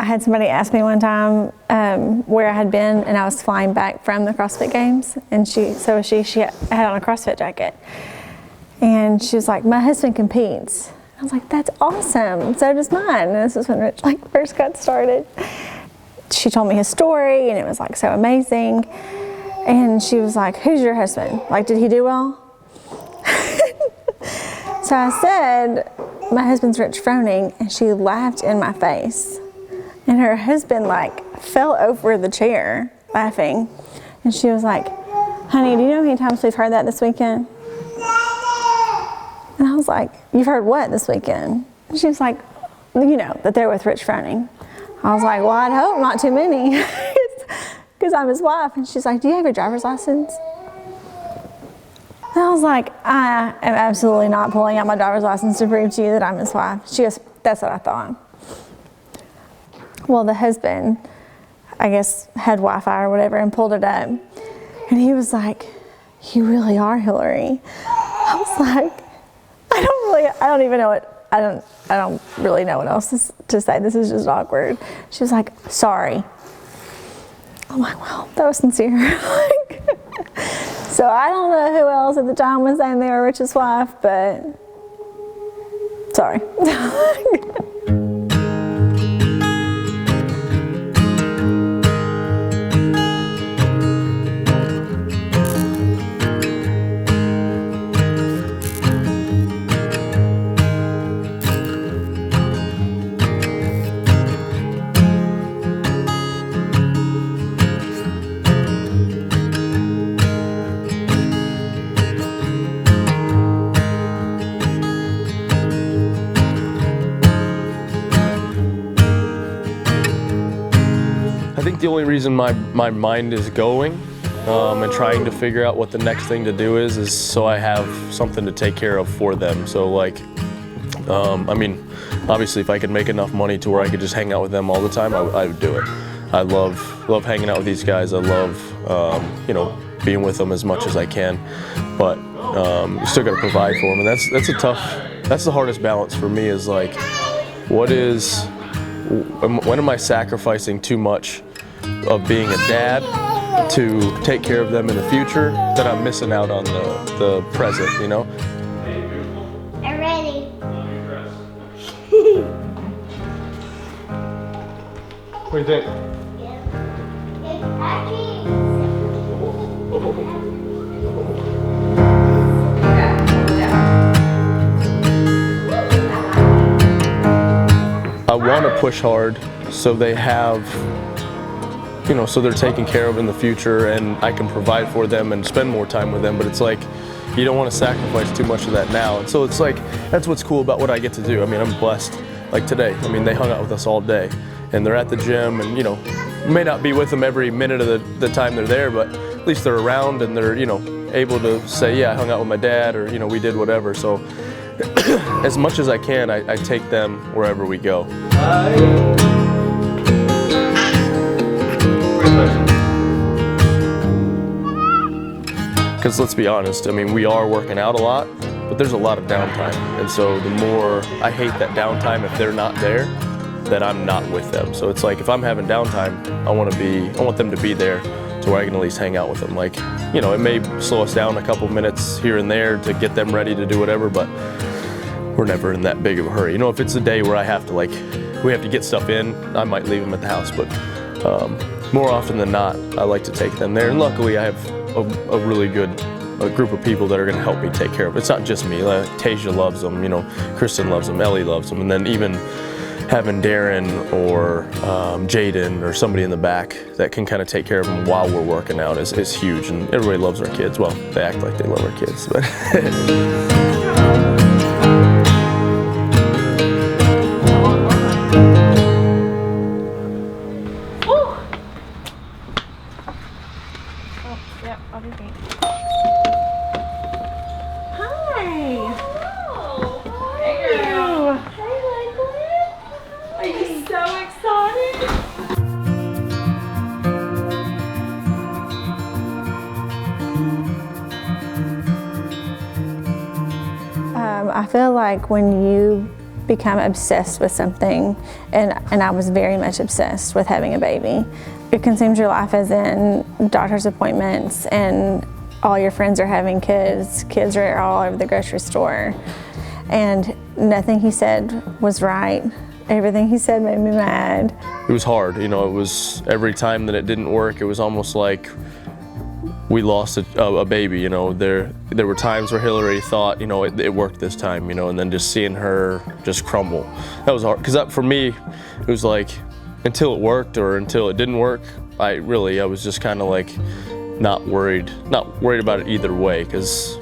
I had somebody ask me one time where I had been, and I was flying back from the CrossFit Games, and she had on a CrossFit jacket, and she was like, "My husband competes." I was like, "That's awesome. So does mine." And this is when Rich first got started. She told me his story, and it was so amazing. And she was like, "Who's your husband? Did he do well?" So I said, "My husband's Rich Froning," and she laughed in my face. And her husband fell over the chair laughing. And she was like, "Honey, do you know how many times we've heard that this weekend?" And I was like, "You've heard what this weekend?" And she was like, "That they're with Rich Froning." I was like, "Well, I'd hope not too many," because I'm his wife. And she's like, "Do you have your driver's license?" And I was like, "I am absolutely not pulling out my driver's license to prove to you that I'm his wife." She goes, "That's what I thought." Well, the husband, I guess, had Wi-Fi or whatever and pulled it up. And he was like, "You really are Hillary." I was like, I don't really know what else to say. This is just awkward. She was like, "Sorry." I'm like, "Well, that was sincere." So I don't know who else at the time was saying they were Rich's wife, but sorry. I think the only reason my mind is going and trying to figure out what the next thing to do is so I have something to take care of for them. So I mean, obviously if I could make enough money to where I could just hang out with them all the time, I would do it. I love hanging out with these guys. I love, being with them as much as I can, but you still got to provide for them. And that's the hardest balance for me is when am I sacrificing too much of being a dad to take care of them in the future that I'm missing out on the present, I'm ready. What do you think? I want to push hard so they have, so they're taken care of in the future and I can provide for them and spend more time with them, but it's you don't want to sacrifice too much of that now. And so it's that's what's cool about what I get to do. I mean, I'm blessed. Today, I mean, they hung out with us all day and they're at the gym and, may not be with them every minute of the time they're there, but at least they're around and they're, able to say, "Yeah, I hung out with my dad," or, we did whatever. So as much as I can, I take them wherever we go. Because let's be honest, I mean, we are working out a lot, but there's a lot of downtime. And so the more I hate that downtime if they're not there, that I'm not with them. So it's if I'm having downtime, I want them to be there to where I can at least hang out with them. It may slow us down a couple minutes here and there to get them ready to do whatever, but we're never in that big of a hurry. If it's a day where I have to we have to get stuff in, I might leave them at the house, but more often than not, I like to take them there. And luckily I have a really good group of people that are gonna help me take care of it. It's not just me. Tasia loves them, Kristen loves them, Ellie loves them, and then even having Darren or Jaden or somebody in the back that can kind of take care of them while we're working out is huge. And everybody loves our kids. Well, they act like they love our kids, but I feel like when you become obsessed with something, and I was very much obsessed with having a baby. It consumes your life, as in doctor's appointments, and all your friends are having kids. Kids are all over the grocery store, and nothing he said was right. Everything he said made me mad. It was hard, you know, it was every time that it didn't work, it was almost like we lost a baby, you know. There were times where Hillary thought, you know, it worked this time, you know, and then just seeing her just crumble. That was hard, because for me, it was like, until it worked or until it didn't work, I was just kind of like not worried about it either way, because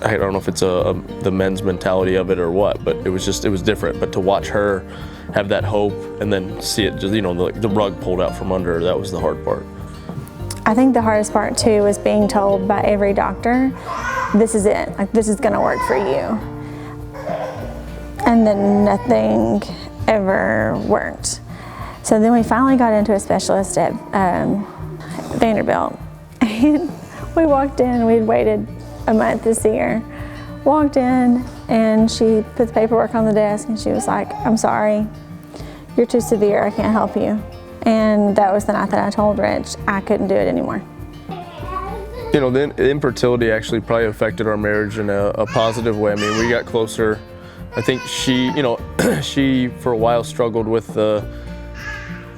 I don't know if it's the men's mentality of it or what, but it was different. But to watch her have that hope and then see it just, you know, the rug pulled out from under her, that was the hard part. I think the hardest part too was being told by every doctor, this is it, like this is gonna work for you. And then nothing ever worked. So then we finally got into a specialist at Vanderbilt. And we walked in, we'd waited a month to see her. Walked in and she put the paperwork on the desk and she was like, I'm sorry, you're too severe, I can't help you. And that was the night that I told Rich I couldn't do it anymore. You know, the infertility actually probably affected our marriage in a positive way. I mean, we got closer. I think she, you know, she for a while struggled with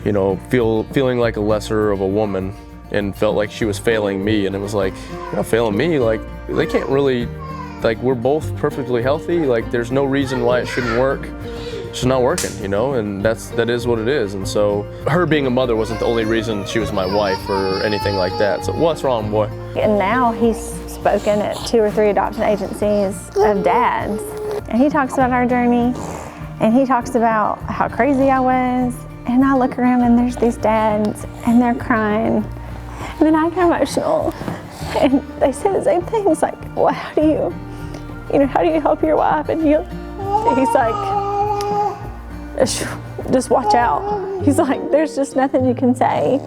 you know, feeling like a lesser of a woman and felt like she was failing me. And it was like, you're not failing me. Like, they can't really, like, we're both perfectly healthy. Like, there's no reason why it shouldn't work. It's just not working, you know, and that is what it is. And so her being a mother wasn't the only reason she was my wife or anything like that. So what's wrong, boy? And now he's spoken at 2 or 3 adoption agencies of dads. And he talks about our journey, and he talks about how crazy I was. And I look around and there's these dads and they're crying. And then I get emotional. And they say the same thing. It's like, well, how do you help your wife? And he's like, just watch out. He's like, there's just nothing you can say.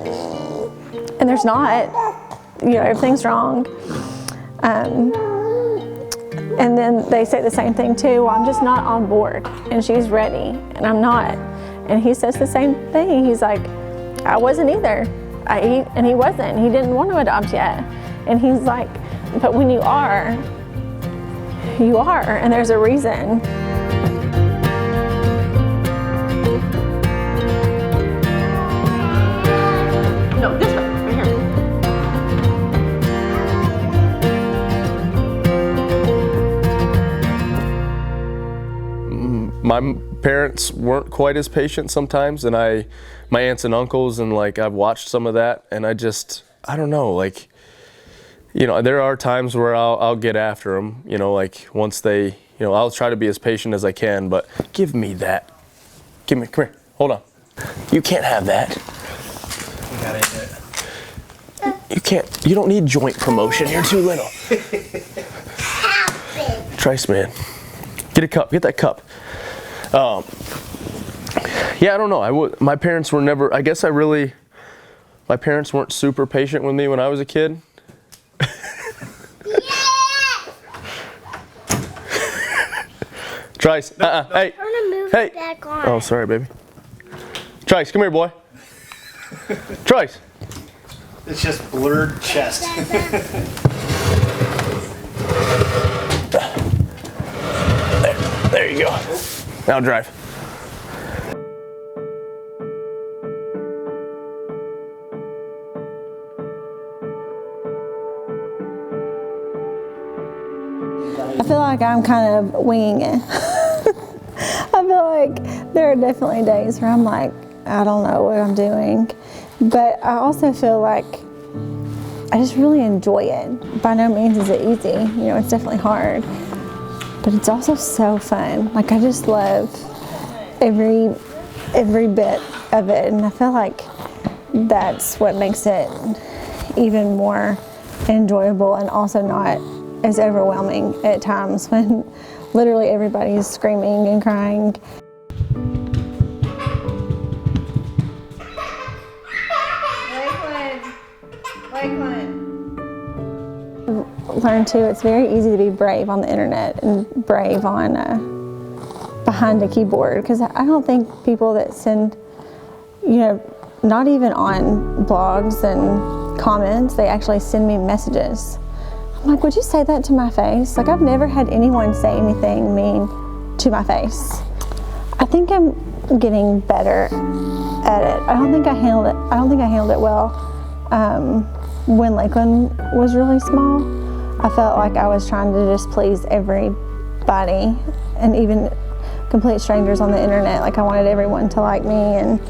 And there's not. You know, everything's wrong. And then they say the same thing too. Well, I'm just not on board. And she's ready. And I'm not. And he says the same thing. He's like, I wasn't either. And he wasn't. He didn't want to adopt yet. And he's like, but when you are, you are. And there's a reason. No, this way, right here. My parents weren't quite as patient sometimes, and my aunts and uncles, and like I've watched some of that, and I don't know, like, you know, there are times where I'll get after them, you know, like once they, you know, I'll try to be as patient as I can, but give me that. Come here, hold on. You can't have that. You don't need joint promotion, you're too little. Trice, man. Get a cup, get that cup. Yeah, I don't know. My parents were never, my parents weren't super patient with me when I was a kid. Trice, hey. I'm gonna move Hey. it back on. Oh, sorry, baby. Trice, come here, boy. Trice. It's just blurred chest. There you go. Now drive. I feel like I'm kind of winging it. I feel like there are definitely days where I'm like, I don't know what I'm doing. But I also feel like I just really enjoy it. By no means is it easy. You know, it's definitely hard. But it's also so fun. Like, I just love every bit of it. And I feel like that's what makes it even more enjoyable and also not as overwhelming at times when literally everybody's screaming and crying. Lakelyn. Learn too, it's very easy to be brave on the internet and brave on behind a keyboard, because I don't think people that send, you know, not even on blogs and comments, they actually send me messages. I'm like, would you say that to my face? Like, I've never had anyone say anything mean to my face. I think I'm getting better at it. I don't think I handled it well when Lakelyn was really small. I felt like I was trying to just please everybody, and even complete strangers on the internet. Like, I wanted everyone to like me and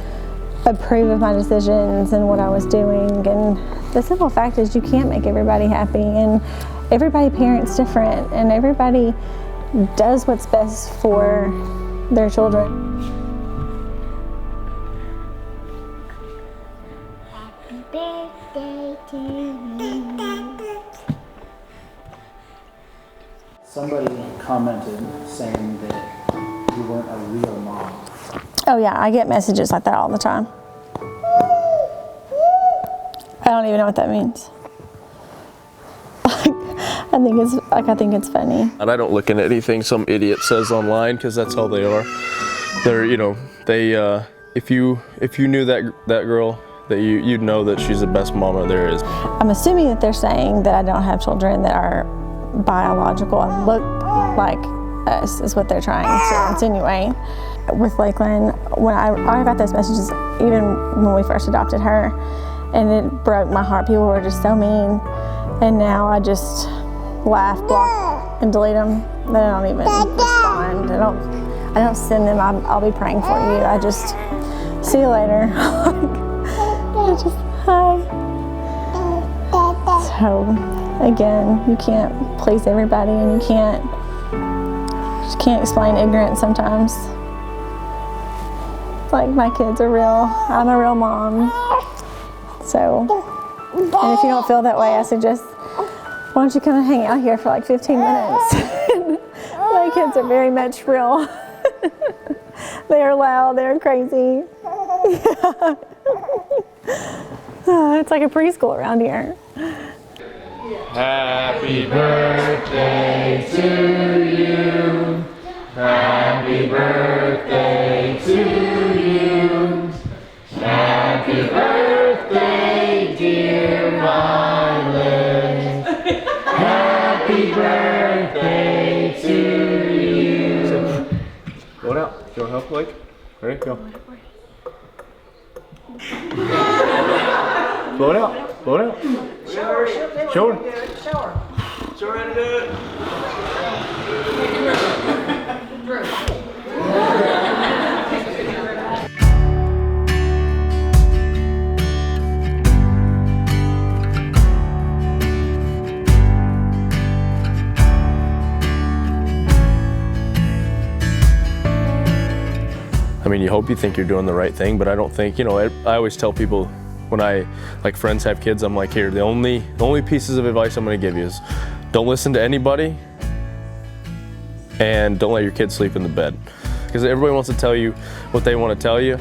approve of my decisions and what I was doing. And the simple fact is, you can't make everybody happy, and everybody parents different, and everybody does what's best for their children. Happy birthday to you. Somebody commented saying that you weren't a real mom. Oh yeah, I get messages like that all the time. I don't even know what that means. I think it's funny. And I don't look into anything some idiot says online, because that's how they are. They're, you know, they if you knew that girl, that you'd know that she's the best mama there is. I'm assuming that they're saying that I don't have children that are biological and look like us, is what they're trying to insinuate. With Lakelyn, when I got those messages, even when we first adopted her, and it broke my heart. People were just so mean, and now I just laugh, block, and delete them. Then I don't even respond. I don't send them. I'll be praying for you. I just see you later. I just hi. So again, you can't please everybody, and you just can't explain ignorance sometimes. Like, my kids are real. I'm a real mom. So, and if you don't feel that way, I suggest, why don't you come and hang out here for like 15 minutes? My kids are very much real. They are loud, they're crazy. It's like a preschool around here. Happy birthday to you. Happy birthday to you. Happy birthday, dear Violet. Happy birthday to you. Blow it out. Do you want help, Blake? Ready? Go. Blow it out. Blow it out. Show her. Show her how to do it. I mean, you hope you think you're doing the right thing, but I don't think, you know, I always tell people when like friends have kids, I'm like, here, the only pieces of advice I'm gonna give you is don't listen to anybody, and don't let your kids sleep in the bed. Because everybody wants to tell you what they want to tell you,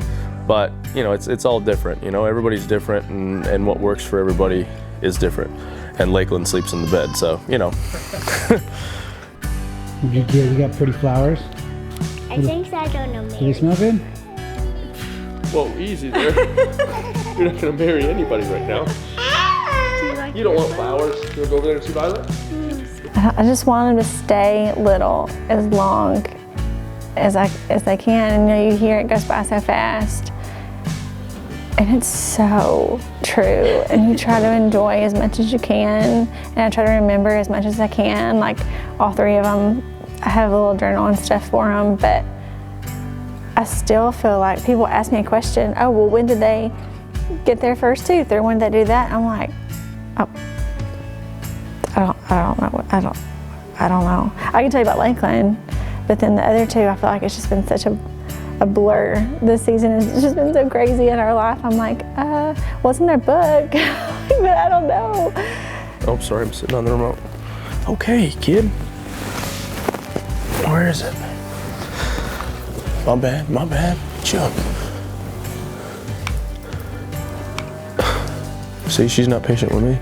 but you know, it's all different. You know, everybody's different, and what works for everybody is different. And Lakelyn sleeps in the bed, so, you know. You got pretty flowers? I think so. I don't know. Do they smell good? Whoa, easy there. You're not gonna marry anybody right now. You don't want flowers. You wanna go over there and see Violet? I just want them to stay little as long as they can. And you know, you hear it goes by so fast. And it's so true. And you try to enjoy as much as you can. And I try to remember as much as I can. Like, all three of them, I have a little journal and stuff for them. But I still feel like people ask me a question, oh, well, when did they get their first tooth? Or when did they do that? I'm like, oh, I don't know. I can tell you about Lakelyn, but then the other two, I feel like it's just been such a blur. This season has just been so crazy in our life. I'm like, what's in their book? But I don't know. Oh, sorry, I'm sitting on the remote. Okay, kid. Where is it? My bad. Chuck. See, she's not patient with me.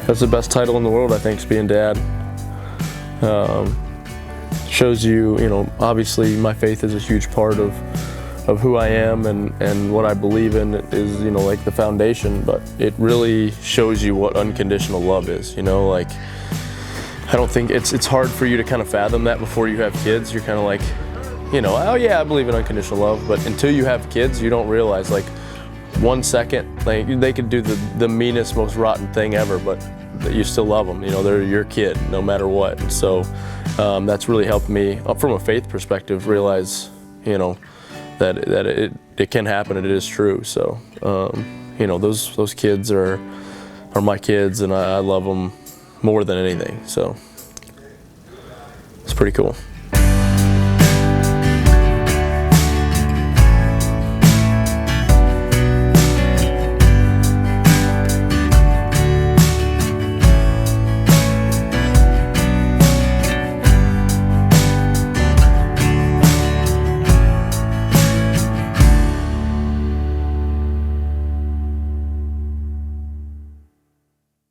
That's the best title in the world, I think, is being dad. shows you, you know, obviously my faith is a huge part of who I am, and what I believe in is, you know, like the foundation, but it really shows you what unconditional love is, you know, like I don't think it's hard for you to kind of fathom that before you have kids. You're kind of like, you know, oh yeah, I believe in unconditional love, but until you have kids, you don't realize, like, 1 second, like, they could do the meanest, most rotten thing ever, but you still love them. You know, they're your kid no matter what. And so that's really helped me, from a faith perspective, realize, you know, that it can happen and it is true. So, you know, those kids are my kids, and I love them more than anything. So it's pretty cool.